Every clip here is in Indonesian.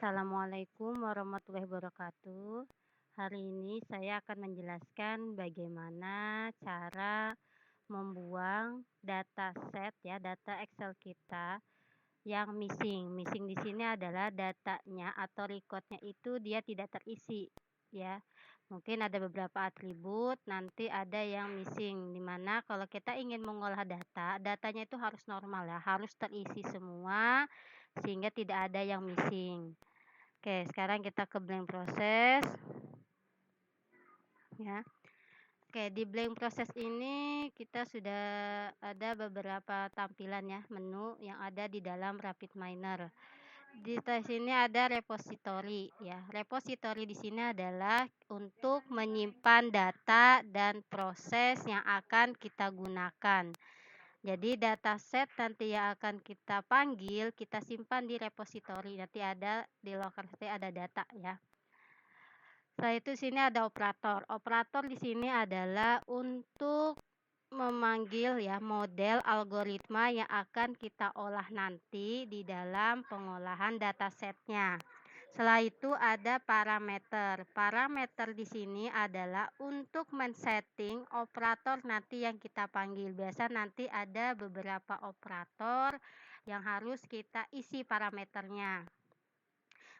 Assalamualaikum warahmatullahi wabarakatuh. Hari ini saya akan menjelaskan bagaimana cara membuang dataset ya, data Excel kita yang missing. Missing di sini adalah datanya atau recordnya itu dia tidak terisi ya. Mungkin ada beberapa atribut, nanti ada yang missing, di mana kalau kita ingin mengolah data, datanya itu harus normal ya, harus terisi semua sehingga tidak ada yang missing. Oke, sekarang kita ke blank proses ya. Oke, di blank proses ini kita sudah ada beberapa tampilan ya, menu yang ada di dalam RapidMiner. Di sini ada repository ya. Repository di sini adalah untuk menyimpan data dan proses yang akan kita gunakan. Jadi dataset nanti yang akan kita panggil, kita simpan di repository. Nanti ada di loker ada data ya. Setelah itu sini ada operator. Operator di sini adalah untuk memanggil ya model algoritma yang akan kita olah nanti di dalam pengolahan datasetnya. Setelah itu ada parameter. Parameter di sini adalah untuk men-setting operator nanti yang kita panggil. Biasa nanti ada beberapa operator yang harus kita isi parameternya.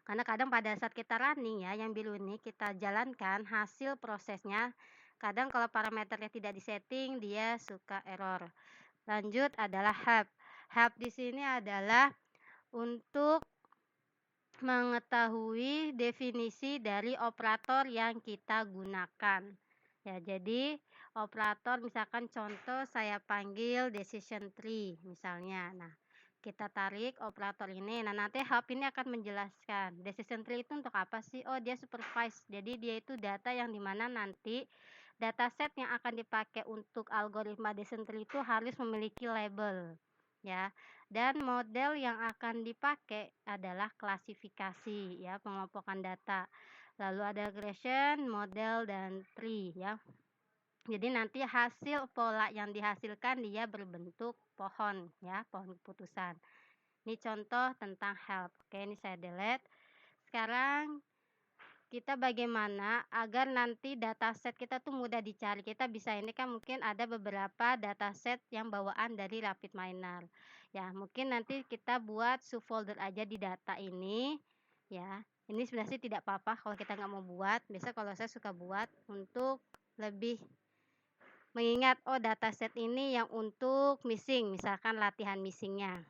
Karena kadang pada saat kita running ya, yang biru ini kita jalankan hasil prosesnya, kadang kalau parameternya tidak disetting dia suka error. Lanjut adalah help. Help di sini adalah untuk mengetahui definisi dari operator yang kita gunakan. Ya, jadi operator misalkan contoh saya panggil decision tree misalnya. Nah, kita tarik operator ini. Nah, nanti help ini akan menjelaskan decision tree itu untuk apa sih? Oh, dia supervise. Jadi dia itu data yang dimana nanti dataset yang akan dipakai untuk algoritma decision tree itu harus memiliki label ya. Dan model yang akan dipakai adalah klasifikasi ya, pengelompokan data. Lalu ada regression, model dan tree ya. Jadi nanti hasil pola yang dihasilkan dia berbentuk pohon ya, pohon keputusan. Ini contoh tentang help. Oke, ini saya delete. Sekarang kita bagaimana agar nanti dataset kita tuh mudah dicari. Kita bisa ini kan mungkin ada beberapa dataset yang bawaan dari RapidMiner. Ya, mungkin nanti kita buat subfolder aja di data ini ya. Ini sebenarnya sih tidak apa-apa kalau kita nggak mau buat. Biasa kalau saya suka buat untuk lebih mengingat, oh dataset ini yang untuk missing, misalkan latihan missingnya.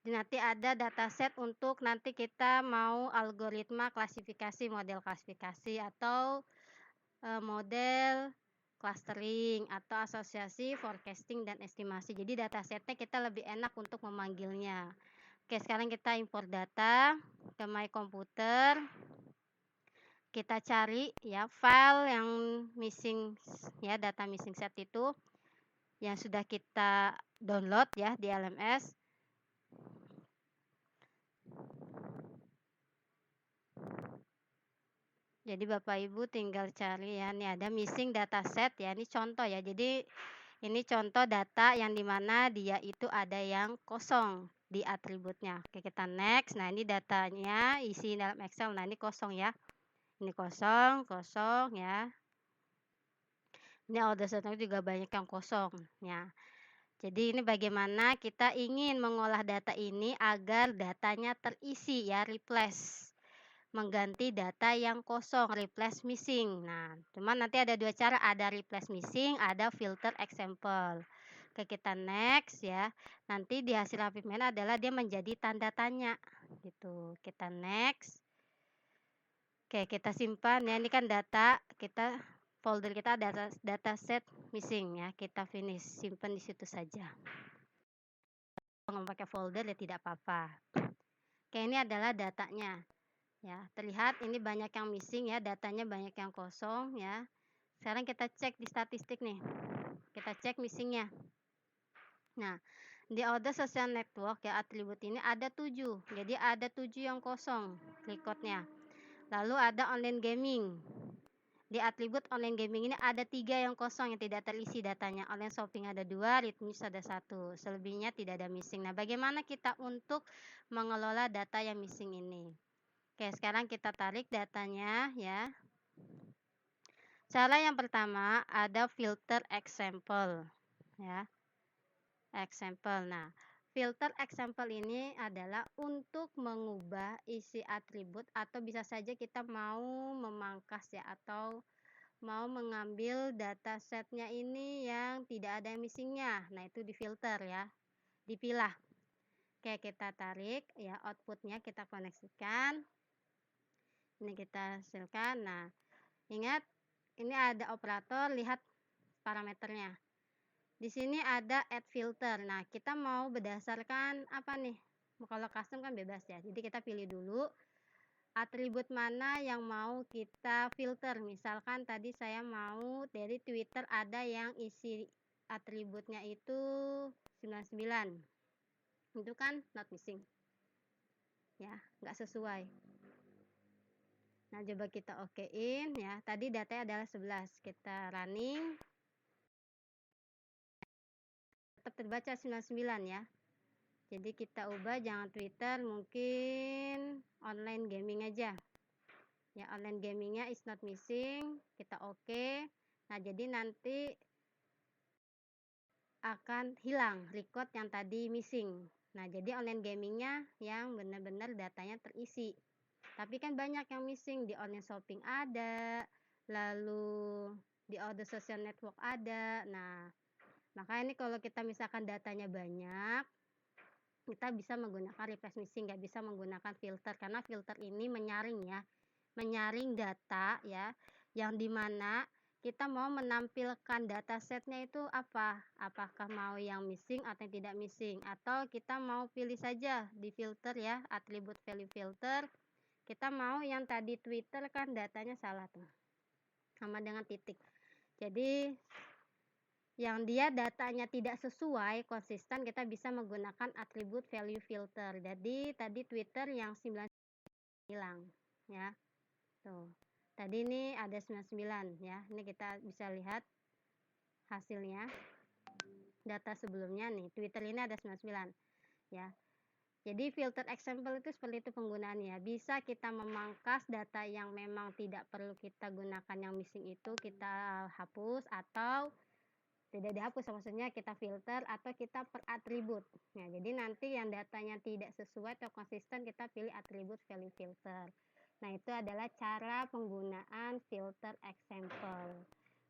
Nanti ada dataset untuk nanti kita mau algoritma klasifikasi, model klasifikasi atau model clustering atau asosiasi, forecasting dan estimasi. Jadi datasetnya kita lebih enak untuk memanggilnya. Oke, sekarang kita import data ke My Computer. Kita cari ya file yang missing ya, data missing set itu yang sudah kita download ya di LMS. Jadi Bapak Ibu tinggal cari ya, ini ada missing dataset ya, ini contoh ya. Jadi ini contoh data yang dimana dia itu ada yang kosong di atributnya. Oke, kita next. Nah, ini datanya isi dalam Excel. Nah, ini kosong ya. Ini kosong, kosong ya. Ini order setnya juga banyak yang kosong ya. Jadi ini bagaimana kita ingin mengolah data ini agar datanya terisi ya, replace. Mengganti data yang kosong, replace missing. Nah, cuman nanti ada dua cara, ada replace missing, ada filter example. Oke, kita next ya. Nanti di hasil RapidMiner adalah dia menjadi tanda tanya gitu. Kita next. Oke, kita simpan ya. Ini kan data, kita folder kita dataset missing ya. Kita finish, simpan di situ saja. Kalau pakai folder ya tidak apa-apa. Oke, ini adalah datanya. Ya, terlihat ini banyak yang missing ya, datanya banyak yang kosong ya. Sekarang kita cek di statistik nih. Kita cek missingnya. Nah, di order social network ya, atribut ini ada 7. Jadi ada 7 yang kosong recordnya. Lalu ada online gaming. Di atribut online gaming ini ada 3 yang kosong yang tidak terisi datanya. Online shopping ada 2, read news ada 1. Selebihnya tidak ada missing. Nah, bagaimana kita untuk mengelola data yang missing ini? Oke, sekarang kita tarik datanya ya. Cara yang pertama ada filter example ya. Example. Nah, filter example ini adalah untuk mengubah isi atribut atau bisa saja kita mau memangkas ya atau mau mengambil data setnya ini yang tidak ada missingnya. Nah, itu difilter ya, dipilah. Oke, kita tarik ya outputnya, kita koneksikan. Ini kita hasilkan. Nah, ingat ini ada operator, lihat parameternya. Di sini ada add filter. Nah, kita mau berdasarkan apa nih? Kalau custom kan bebas ya. Jadi kita pilih dulu atribut mana yang mau kita filter. Misalkan tadi saya mau dari Twitter ada yang isi atributnya itu 99. Itu kan not missing. Ya, nggak sesuai. Nah, coba kita okein ya. Tadi datanya adalah 11. Kita running. Tetap terbaca 99 ya. Jadi kita ubah jangan Twitter, mungkin online gaming aja. Ya, online gamingnya is not missing, kita oke. Nah, jadi nanti akan hilang record yang tadi missing. Nah, jadi online gamingnya yang benar-benar datanya terisi. Tapi kan banyak yang missing, di online shopping ada, lalu di order social network ada. Nah, makanya ini kalau kita misalkan datanya banyak, kita bisa menggunakan replace missing, nggak bisa menggunakan filter, karena filter ini menyaring ya, menyaring data ya, yang dimana kita mau menampilkan data setnya itu apa, apakah mau yang missing atau yang tidak missing, atau kita mau pilih saja di filter ya, atribut value filter, kita mau yang tadi Twitter kan datanya salah tuh, sama dengan titik. Jadi yang dia datanya tidak sesuai konsisten, kita bisa menggunakan atribut value filter. Jadi tadi Twitter yang 9 hilang ya. Tuh. Tadi ini ada 99 ya. Ini kita bisa lihat hasilnya. Data sebelumnya nih, Twitter ini ada 99 ya. Jadi filter example itu seperti itu penggunaannya. Bisa kita memangkas data yang memang tidak perlu kita gunakan yang missing itu kita hapus, atau tidak dihapus, maksudnya kita filter atau kita per atribut. Nah, jadi nanti yang datanya tidak sesuai atau konsisten kita pilih atribut value filter. Nah, itu adalah cara penggunaan filter example.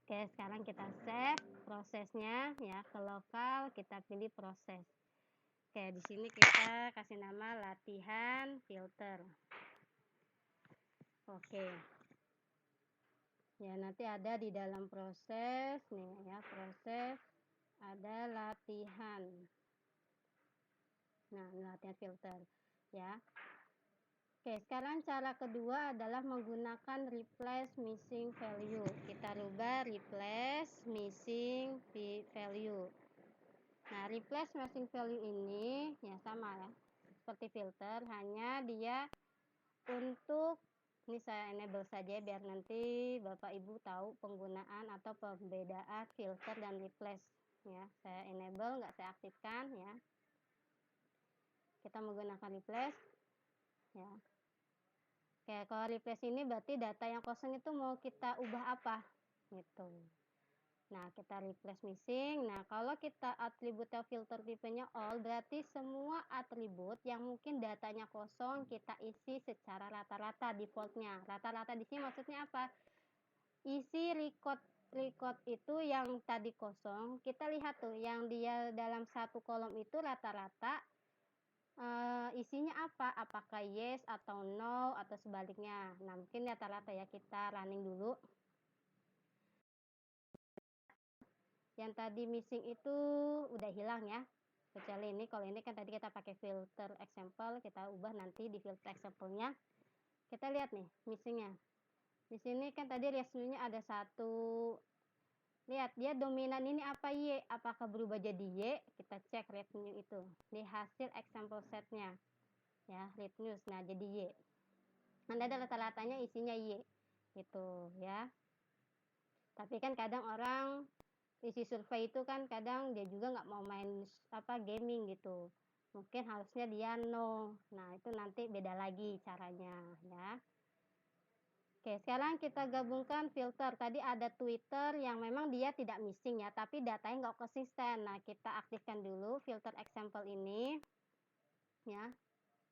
Oke, sekarang kita save prosesnya ya ke lokal, kita pilih proses. Oke, di sini kita kasih nama latihan filter. Oke. Ya, nanti ada di dalam proses nih ya, proses ada latihan. Nah, latihan filter ya. Oke, sekarang cara kedua adalah menggunakan replace missing value. Kita rubah replace missing value. Nah, replace missing value ini ya sama ya, seperti filter, hanya dia untuk, ini saya enable saja biar nanti Bapak Ibu tahu penggunaan atau pembedaan filter dan replace ya. Saya enable, nggak saya aktifkan ya. Kita menggunakan replace ya. Oke, kalau replace ini berarti data yang kosong itu mau kita ubah apa gitu. Nah, kita replace missing. Nah, kalau kita atributnya filter tipenya all, berarti semua atribut yang mungkin datanya kosong kita isi secara rata-rata defaultnya. Rata-rata di sini maksudnya apa? Isi record itu yang tadi kosong, kita lihat tuh yang dia dalam satu kolom itu rata-rata isinya apa? Apakah yes atau no atau sebaliknya. Nah, mungkin rata-rata ya, kita running dulu. Yang tadi missing itu udah hilang ya, kecuali ini. Kalau ini kan tadi kita pakai filter example, kita ubah nanti di filter example-nya. Kita lihat nih missingnya. Di sini kan tadi reaksinya ada 1. Lihat dia dominan ini apa, Y, apakah berubah jadi Y? Kita cek revenue itu di hasil example setnya ya, read news. Nah, jadi Y. Anda ada rata-ratanya isinya Y gitu ya. Tapi kan kadang orang isi survei itu kan kadang dia juga nggak mau main gaming gitu. Mungkin harusnya dia no. Nah, itu nanti beda lagi caranya ya. Oke, sekarang kita gabungkan filter. Tadi ada Twitter yang memang dia tidak missing ya, tapi datanya nggak konsisten. Nah, kita aktifkan dulu filter example ini ya.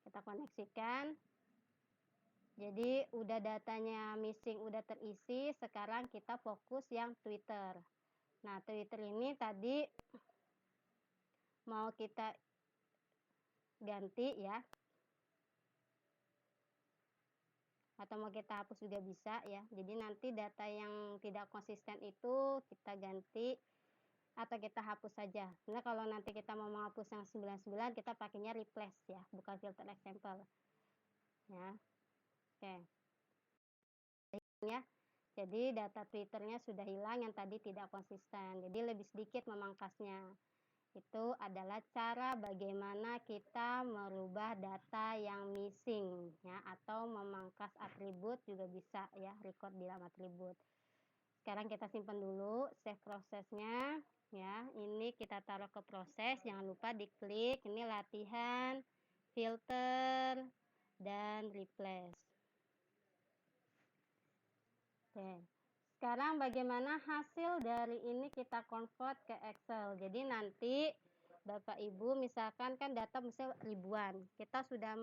Kita koneksikan. Jadi udah datanya missing, udah terisi. Sekarang kita fokus yang Twitter. Nah, Twitter ini tadi mau kita ganti ya, atau mau kita hapus juga bisa ya. Jadi nanti data yang tidak konsisten itu kita ganti atau kita hapus saja. Nah, kalau nanti kita mau menghapus yang 99, kita pakainya replace ya, bukan filter example ya. Oke ya. Jadi data Twitternya sudah hilang yang tadi tidak konsisten. Jadi lebih sedikit memangkasnya. Itu adalah cara bagaimana kita merubah data yang missing ya, atau memangkas atribut juga bisa ya, record di dalam atribut. Sekarang kita simpan dulu, save prosesnya ya. Ini kita taruh ke proses, jangan lupa diklik ini latihan, filter, dan replace. Oke. Sekarang bagaimana hasil dari ini kita convert ke Excel. Jadi nanti Bapak Ibu misalkan kan data misalnya ribuan. Kita sudah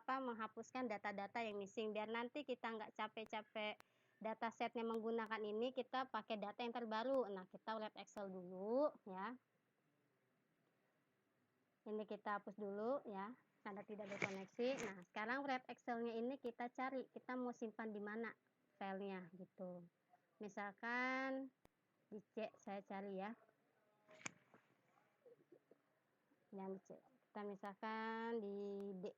menghapuskan data-data yang missing biar nanti kita nggak capek-capek datasetnya menggunakan ini, kita pakai data yang terbaru. Nah, kita lihat Excel dulu ya. Ini kita hapus dulu ya, karena tidak ada koneksi. Nah, sekarang wrap Excel-nya ini kita cari, kita mau simpan di mana filenya gitu. Misalkan di C saya cari ya, yang C kita misalkan di D.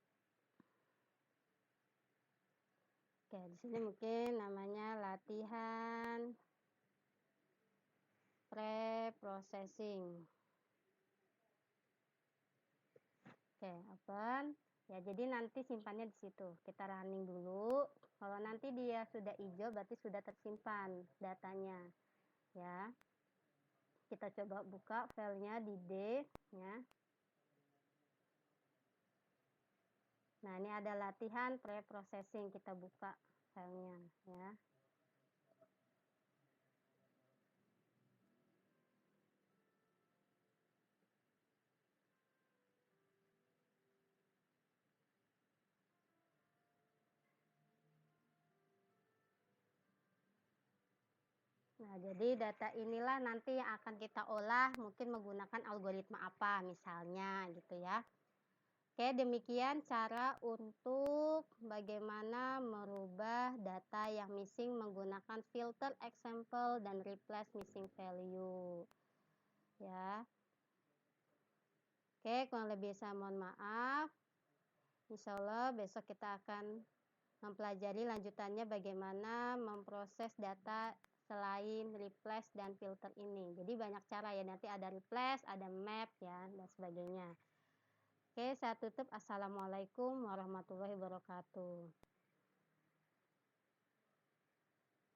Oke, di sini mungkin namanya latihan pre-processing. Oke, open ya. Jadi nanti simpannya di situ, kita running dulu. Kalau nanti dia sudah hijau berarti sudah tersimpan datanya ya. Kita coba buka filenya di D ya. Nah, ini ada latihan pre-processing, kita buka filenya ya. Nah, jadi data inilah nanti yang akan kita olah mungkin menggunakan algoritma apa misalnya gitu ya. Oke, demikian cara untuk bagaimana merubah data yang missing menggunakan filter example dan replace missing value. Ya. Oke, kurang lebih saya mohon maaf. Insya Allah besok kita akan mempelajari lanjutannya bagaimana memproses data selain replace dan filter ini. Jadi banyak cara ya, nanti ada replace, ada map ya, dan sebagainya. Oke, saya tutup. Assalamualaikum warahmatullahi wabarakatuh.